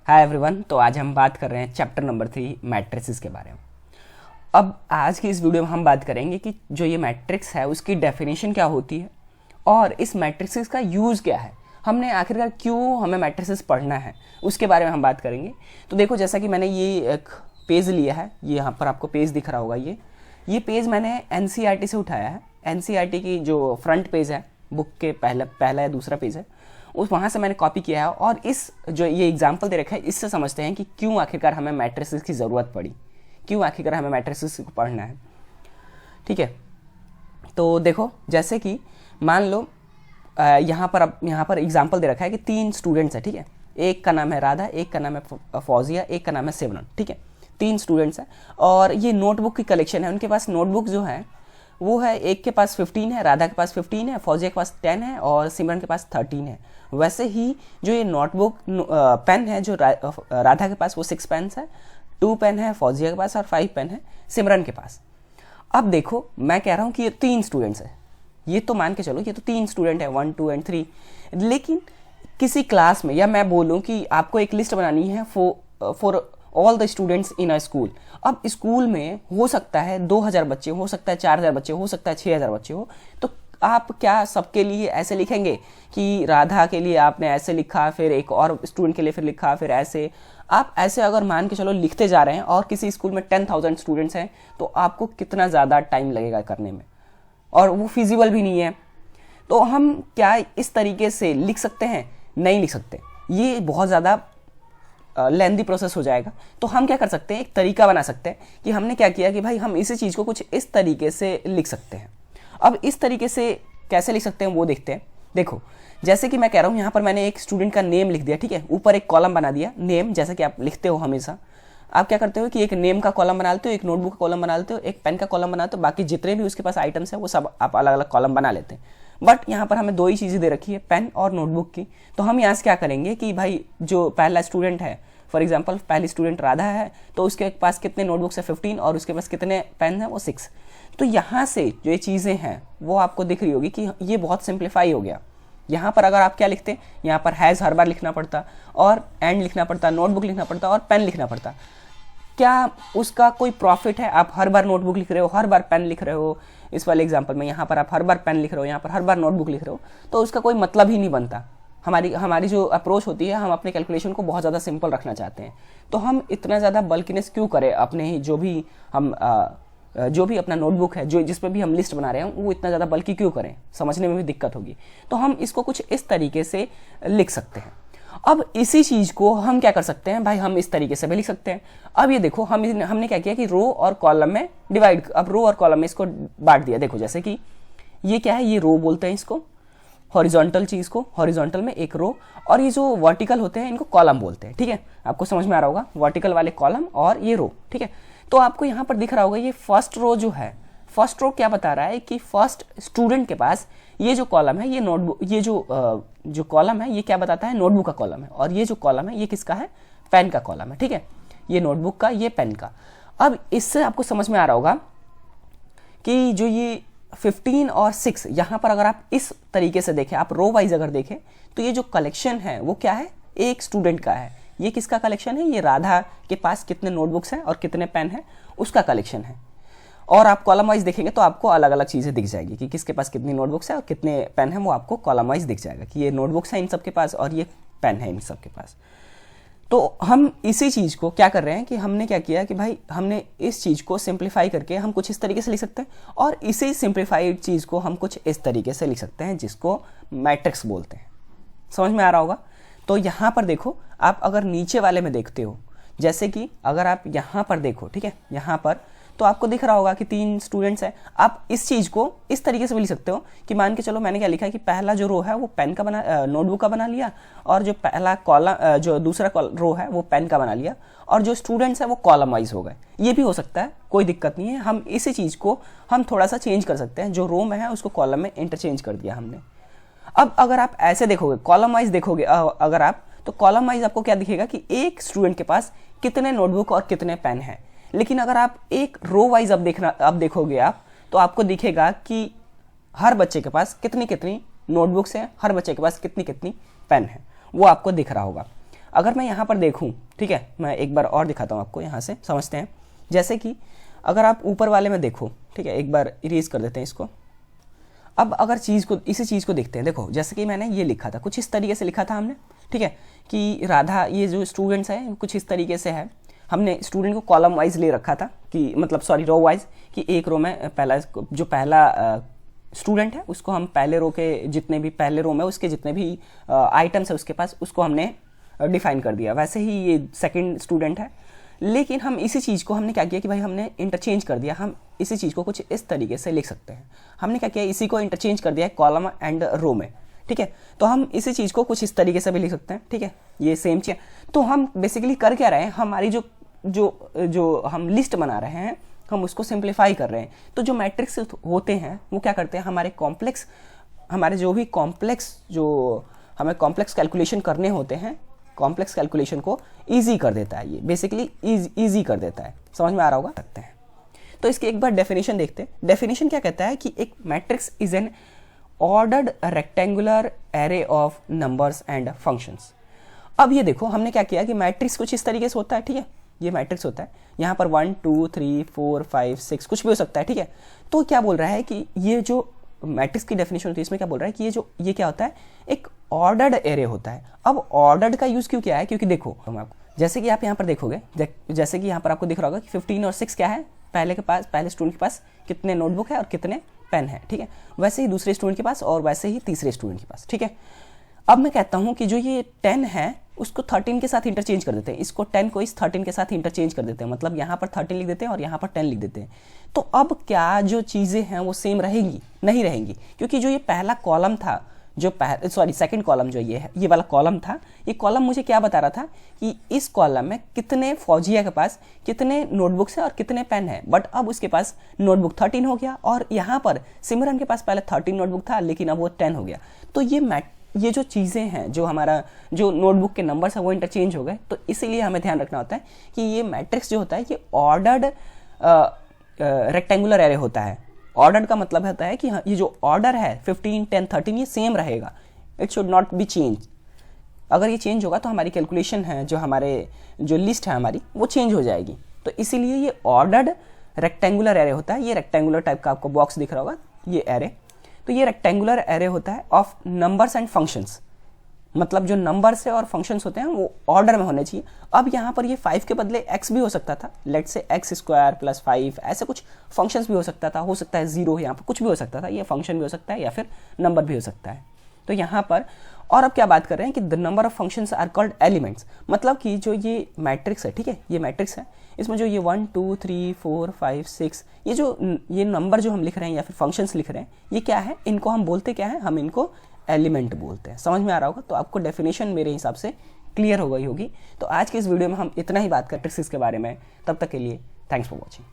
Hi everyone. तो आज हम बात कर रहे हैं चैप्टर नंबर 3 मैट्रिसेस के बारे में। अब आज की इस वीडियो में हम बात करेंगे कि जो ये मैट्रिक्स है उसकी डेफिनेशन क्या होती है और इस मैट्रिसेस का यूज़ क्या है, हमने आखिरकार क्यों हमें मैट्रिसेस पढ़ना है उसके बारे में हम बात करेंगे। तो देखो, जैसा कि मैंने ये एक पेज लिया है, ये यहाँ पर आपको पेज दिख रहा होगा, ये पेज मैंने NCERT से उठाया है। NCERT की जो फ्रंट पेज है, बुक के पहला या दूसरा पेज है, उस वहाँ से मैंने कॉपी किया है। और इस जो ये एग्जाम्पल दे रखा है, इससे समझते हैं कि क्यों आखिरकार हमें मैट्रिसेस की ज़रूरत पड़ी, क्यों आखिरकार हमें मैट्रिसेस को पढ़ना है। ठीक है, तो देखो, जैसे कि मान लो यहाँ पर एग्जाम्पल दे रखा है कि 3 स्टूडेंट्स हैं। ठीक है, एक का नाम है राधा, एक का नाम है फौजिया, एक का नाम है सिमरन। ठीक है, 3 स्टूडेंट्स हैं और ये नोटबुक की कलेक्शन है। उनके पास नोटबुक जो है वो है, एक के पास 15 है, राधा के पास 15 है, फौजिया के पास 10 है और सिमरन के पास 13 है। वैसे ही जो ये नोटबुक पेन है, जो राधा के पास वो 6 पेन्स है, 2 पेन है फौजिया के पास और 5 पेन है सिमरन के पास। अब देखो, मैं कह रहा हूँ कि ये 3 स्टूडेंट्स है, ये तो मान के चलो ये तो 3 स्टूडेंट है, 1 2 एंड 3। लेकिन किसी क्लास में, या मैं बोलूँ कि आपको एक लिस्ट बनानी है for all the students in a school. अब स्कूल में हो सकता है 2000 बच्चे, हो सकता है 4000 बच्चे, हो सकता है 6000 बच्चे हो, तो आप क्या सबके लिए ऐसे लिखेंगे कि राधा के लिए आपने ऐसे लिखा, फिर एक और स्टूडेंट के लिए फिर लिखा, फिर ऐसे आप ऐसे अगर मान के चलो लिखते जा रहे हैं और किसी स्कूल में 10,000 स्टूडेंट्स हैं, तो आपको कितना ज़्यादा टाइम लगेगा करने में, और वो फिजिबल भी नहीं है। तो हम क्या इस तरीके से लिख सकते हैं? नहीं लिख सकते, ये बहुत ज़्यादा लेंदी प्रोसेस हो जाएगा। तो हम क्या कर सकते हैं, एक तरीका बना सकते हैं कि हमने क्या किया कि भाई हम इसी चीज़ को कुछ इस तरीके से लिख सकते हैं। अब इस तरीके से कैसे लिख सकते हैं वो देखते हैं। देखो, जैसे कि मैं कह रहा हूँ, यहाँ पर मैंने एक स्टूडेंट का नेम लिख दिया। ठीक है, ऊपर एक कॉलम बना दिया नेम, जैसा कि आप लिखते हो हमेशा। आप क्या करते हो कि एक नेम का कॉलम बना लेते हो, एक नोटबुक का कॉलम बना लेते हो, एक पेन का कॉलम बनाते हो, बाकी जितने भी उसके पास आइटम्स हैं वो सब आप अलग अलग कॉलम बना लेते हैं। बट यहाँ पर हमें 2 ही चीज़ें दे रखी है, पेन और नोटबुक की। तो हम यहाँ से क्या करेंगे कि भाई जो पहला स्टूडेंट है, फॉर एग्जाम्पल पहली स्टूडेंट राधा है, तो उसके पास कितने नोटबुक्स है 15 और उसके पास कितने पेन है वो 6। तो यहाँ से जो ये चीज़ें हैं वो आपको दिख रही होगी कि ये बहुत सिंप्लीफाई हो गया। यहाँ पर अगर आप क्या लिखते, यहाँ पर हैज़ हर बार लिखना पड़ता और एंड लिखना पड़ता, नोटबुक लिखना पड़ता और पेन लिखना पड़ता। क्या उसका कोई प्रॉफिट है? आप हर बार नोटबुक लिख रहे हो, हर बार पेन लिख रहे हो। इस वाले एग्जाम्पल में यहाँ पर आप हर बार पेन लिख रहे हो, यहाँ पर हर बार नोटबुक लिख रहे हो, तो उसका कोई मतलब ही नहीं बनता। हमारी जो अप्रोच होती है, हम अपने कैलकुलेशन को बहुत ज़्यादा सिंपल रखना चाहते हैं। तो हम इतना ज़्यादा बल्किनेस क्यों करें अपने ही जो भी अपना नोटबुक है, जो जिस पे भी हम लिस्ट बना रहे हैं, वो इतना ज़्यादा बल्कि क्यों करें, समझने में भी दिक्कत होगी। तो हम इसको कुछ इस तरीके से लिख सकते हैं। अब इसी चीज़ को हम क्या कर सकते हैं भाई, हम इस तरीके से भी लिख सकते हैं। अब ये देखो, हमने क्या किया कि रो और कॉलम में डिवाइड, अब रो और कॉलम में इसको बांट दिया। देखो, जैसे कि ये क्या है, ये रो बोलते हैं इसको, हॉरिजॉन्टल चीज़ को, हॉरिजॉन्टल में एक रो, और ये जो वर्टिकल होते हैं इनको कॉलम बोलते हैं। ठीक है, आपको समझ में आ रहा होगा, वर्टिकल वाले कॉलम और ये रो। ठीक है, तो आपको यहाँ पर दिख रहा होगा ये फर्स्ट रो जो है, फर्स्ट रो क्या बता रहा है कि फर्स्ट स्टूडेंट के पास ये जो कॉलम है, ये नोटबुक, ये जो कॉलम है ये क्या बताता है, नोटबुक का कॉलम है, और ये जो कॉलम है ये किसका है, पेन का कॉलम है। ठीक है, ये नोटबुक का, ये पेन का। अब इससे आपको समझ में आ रहा होगा कि जो ये 15 और 6, यहाँ पर अगर आप इस तरीके से देखें, आप रो वाइज अगर देखें, तो ये जो कलेक्शन है वो क्या है, एक स्टूडेंट का है। ये किसका कलेक्शन है, ये राधा के पास कितने नोटबुक्स हैं और कितने पेन हैं उसका कलेक्शन है। और आप कॉलम वाइज देखेंगे तो आपको अलग अलग चीज़ें दिख जाएगी कि किसके पास कितनी नोटबुक्स है और कितने पेन हैं, वो आपको कॉलम वाइज दिख जाएगा कि ये नोटबुक्स हैं इन सबके पास और ये पेन है इन सबके पास। तो हम इसी चीज़ को क्या कर रहे हैं कि हमने क्या किया कि भाई हमने इस चीज़ को सिंप्लीफाई करके हम कुछ इस तरीके से लिख सकते हैं, और इसी सिंप्लीफाइड चीज़ को हम कुछ इस तरीके से लिख सकते हैं जिसको मैट्रिक्स बोलते हैं। समझ में आ रहा होगा। तो यहाँ पर देखो, आप अगर नीचे वाले में देखते हो, जैसे कि अगर आप यहाँ पर देखो, ठीक है, यहाँ पर तो आपको दिख रहा होगा कि 3 स्टूडेंट्स हैं। आप इस चीज़ को इस तरीके से भी लिख सकते हो कि मान के चलो मैंने क्या लिखा है कि पहला जो रो है वो पेन का बना, नोटबुक का बना लिया, और जो पहला कॉलम, जो दूसरा रो है वो पेन का बना लिया, और जो स्टूडेंट्स है वो कॉलम वाइज हो गए। ये भी हो सकता है, कोई दिक्कत नहीं है। हम इसी चीज़ को हम थोड़ा सा चेंज कर सकते हैं, जो रो में है उसको कॉलम में इंटरचेंज कर दिया हमने। अब अगर आप ऐसे देखोगे, कॉलम वाइज देखोगे अगर आप, तो कॉलम वाइज आपको क्या दिखेगा कि एक स्टूडेंट के पास कितने नोटबुक और कितने पेन हैं। लेकिन अगर आप एक रो वाइज अब देखोगे आप, तो आपको दिखेगा कि हर बच्चे के पास कितनी कितनी नोटबुक्स हैं, हर बच्चे के पास कितनी कितनी पेन है, वो आपको दिख रहा होगा। अगर मैं यहाँ पर देखूँ, ठीक है, मैं एक बार और दिखाता हूँ आपको, यहाँ से समझते हैं। जैसे कि अगर आप ऊपर वाले में देखो, ठीक है, एक बार इरेज कर देते हैं इसको। अब अगर इसी चीज़ को देखते हैं, देखो जैसे कि मैंने ये लिखा था, कुछ इस तरीके से लिखा था हमने, ठीक है, कि राधा, ये जो स्टूडेंट्स हैं कुछ इस तरीके से है। हमने स्टूडेंट को कॉलम वाइज ले रखा था, कि मतलब सॉरी रो वाइज, कि एक रो में पहला स्टूडेंट है उसको हम पहले रो के जितने भी पहले रो में उसके जितने भी आइटम्स है उसके पास, उसको हमने डिफाइन कर दिया। वैसे ही ये सेकंड स्टूडेंट है, लेकिन हम इसी चीज़ को हमने क्या किया कि भाई हमने इंटरचेंज कर दिया। हम इसी चीज़ को कुछ इस तरीके से लिख सकते हैं। हमने क्या किया, इसी को इंटरचेंज कर दिया है कॉलम एंड रो में, ठीक है। तो हम इसी चीज़ को कुछ इस तरीके से भी लिख सकते हैं, ठीक है, ये सेम चीज़। तो हम बेसिकली कर क्या रहे हैं, हमारी जो हम लिस्ट बना रहे हैं हम उसको सिंप्लीफाई कर रहे हैं। तो जो मैट्रिक्स होते हैं वो क्या करते हैं, हमारे जो भी हमें कॉम्प्लेक्स कैलकुलेशन करने होते हैं, कॉम्प्लेक्स कैलकुलेशन को ईजी कर देता है। ये बेसिकली ईजी कर देता है। समझ में आ रहा होगा, सकते हैं। तो इसकी एक बार डेफिनेशन देखते हैं। डेफिनेशन क्या कहता है कि एक matrix is an ordered rectangular array of numbers and functions. अब ये देखो हमने क्या किया कि मैट्रिक्स कुछ इस तरीके से होता है, ठीक है, ये मैट्रिक्स होता है। यहाँ पर 1 2 3 4 5 6 कुछ भी हो सकता है, ठीक है। तो क्या बोल रहा है कि ये जो मैट्रिक्स की डेफिनेशन होती है इसमें क्या बोल रहा है कि ये क्या होता है, एक ऑर्डर्ड एरे होता है। अब ऑर्डर्ड का यूज क्यों किया है, क्योंकि देखो हम आपको, जैसे कि आप यहाँ पर देखोगे, जैसे कि यहाँ पर आपको दिख रहा होगा कि 15 और 6 क्या है, पहले स्टूडेंट के पास कितने नोटबुक है और कितने पेन है, ठीक है। वैसे ही दूसरे स्टूडेंट के पास और वैसे ही तीसरे स्टूडेंट के पास, ठीक है। अब मैं कहता हूँ कि जो ये 10 है उसको 13 के साथ इंटरचेंज कर देते हैं, इसको 10 को इस 13 के साथ इंटरचेंज कर देते हैं, मतलब यहाँ पर 13 लिख देते हैं और यहाँ पर 10 लिख देते हैं। तो अब क्या जो चीज़ें हैं वो सेम रहेंगी? नहीं रहेंगी, क्योंकि जो ये पहला कॉलम था, सेकंड कॉलम जो ये वाला कॉलम था, ये कॉलम मुझे क्या बता रहा था कि इस कॉलम में कितने फौजिया के पास कितने नोटबुक्स है और कितने पेन है। बट अब उसके पास नोटबुक 13 हो गया और यहाँ पर सिमरन के पास पहले 13 नोटबुक था लेकिन अब वो 10 हो गया। तो ये जो चीज़ें हैं, जो हमारा जो नोटबुक के नंबर्स है वो इंटरचेंज हो गए। तो इसीलिए हमें ध्यान रखना होता है कि ये मैट्रिक्स जो होता है ये ऑर्डर्ड रेक्टेंगुलर एरे होता है। ऑर्डर्ड का मतलब होता है कि ये जो ऑर्डर है 15 10 13 ये सेम रहेगा, it should not be change. अगर ये चेंज होगा तो हमारी कैलकुलेशन है, जो लिस्ट है हमारी, वो चेंज हो जाएगी। तो इसीलिए ये ऑर्डर्ड रेक्टेंगुलर एरे होता है। ये रेक्टेंगुलर टाइप का आपको बॉक्स दिख रहा होगा, ये एरे, तो ये रेक्टेंगुलर एरे होता है ऑफ नंबर्स एंड फंक्शंस। मतलब जो नंबर्स है और फंक्शंस होते हैं वो ऑर्डर में होने चाहिए। अब यहाँ पर ये 5 के बदले x भी हो सकता था, लेट से x² + 5, ऐसे कुछ फंक्शंस भी हो सकता है 0, यहाँ पर कुछ भी हो सकता था, ये फंक्शन भी हो सकता है या फिर नंबर भी हो सकता है। तो यहाँ पर और अब क्या बात कर रहे हैं कि the number of functions are called elements. मतलब कि जो ये मैट्रिक्स है, ठीक है, ये मैट्रिक्स है, इसमें जो ये 1 2 3 4 5 6 ये नंबर जो हम लिख रहे हैं या फिर फंक्शंस लिख रहे हैं, ये क्या है, इनको हम बोलते क्या है, हम इनको एलिमेंट बोलते हैं। समझ में आ रहा होगा। तो आपको डेफिनेशन मेरे हिसाब से क्लियर हो गई होगी। तो आज के इस वीडियो में हम इतना ही बात कर मैट्रिक्स के बारे में। तब तक के लिए थैंक्स फॉर वॉचिंग।